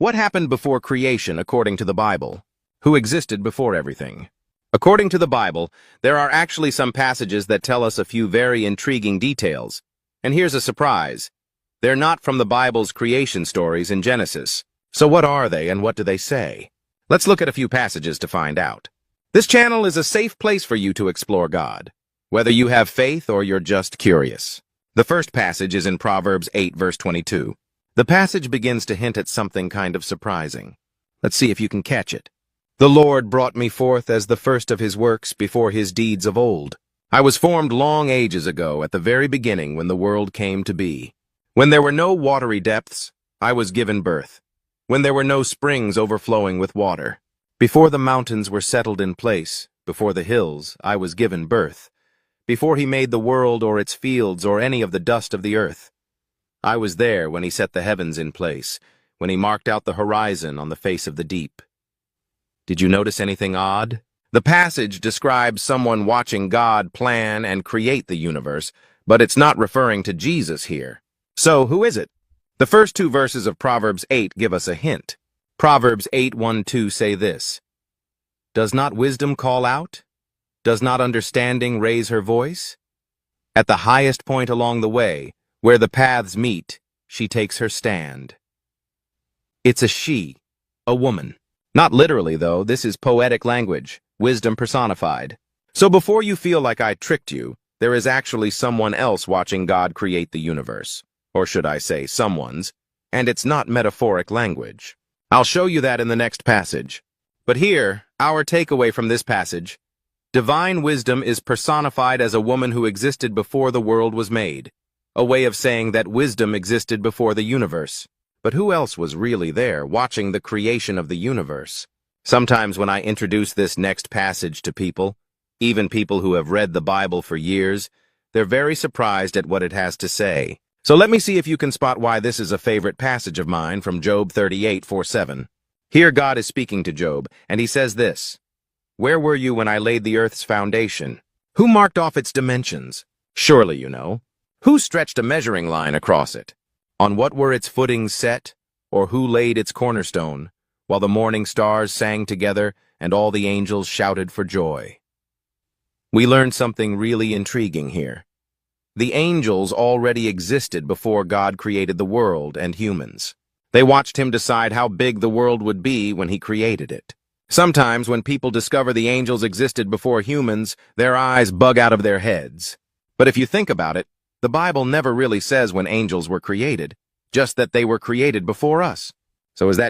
What happened before creation according to the Bible? Who existed before everything? According to the Bible, there are actually some passages that tell us a few very intriguing details. And here's a surprise. They're not from the Bible's creation stories in Genesis. So what are they and what do they say? Let's look at a few passages to find out. This channel is a safe place for you to explore God, whether you have faith or you're just curious. The first passage is in Proverbs 8, verse 22. The passage begins to hint at something kind of surprising. Let's see if you can catch it. The Lord brought me forth as the first of his works before his deeds of old. I was formed long ages ago at the very beginning when the world came to be. When there were no watery depths, I was given birth. When there were no springs overflowing with water. Before the mountains were settled in place, before the hills, I was given birth. Before he made the world or its fields or any of the dust of the earth. I was there when he set the heavens in place, when he marked out the horizon on the face of the deep. Did you notice anything odd? The passage describes someone watching God plan and create the universe, but it's not referring to Jesus here. So, who is it? The first two verses of Proverbs 8 give us a hint. Proverbs 8:1-2 say this: Does not wisdom call out? Does not understanding raise her voice? At the highest point along the way, where the paths meet, she takes her stand. It's a she, a woman. Not literally, though. This is poetic language, wisdom personified. So before you feel like I tricked you, there is actually someone else watching God create the universe. Or should I say someone's, and it's not metaphoric language. I'll show you that in the next passage. But here, our takeaway from this passage: divine wisdom is personified as a woman who existed before the world was made. A way of saying that wisdom existed before the universe. But who else was really there, watching the creation of the universe? Sometimes when I introduce this next passage to people, even people who have read the Bible for years, they're very surprised at what it has to say. So let me see if you can spot why this is a favorite passage of mine from Job 38:4-7. Here God is speaking to Job, and he says this: Where were you when I laid the earth's foundation? Who marked off its dimensions? Surely you know. Who stretched a measuring line across it? On what were its footings set? Or who laid its cornerstone, while the morning stars sang together and all the angels shouted for joy? We learn something really intriguing here. The angels already existed before God created the world and humans. They watched him decide how big the world would be when he created it. Sometimes when people discover the angels existed before humans, their eyes bug out of their heads. But if you think about it, the Bible never really says when angels were created, just that they were created before us. So is that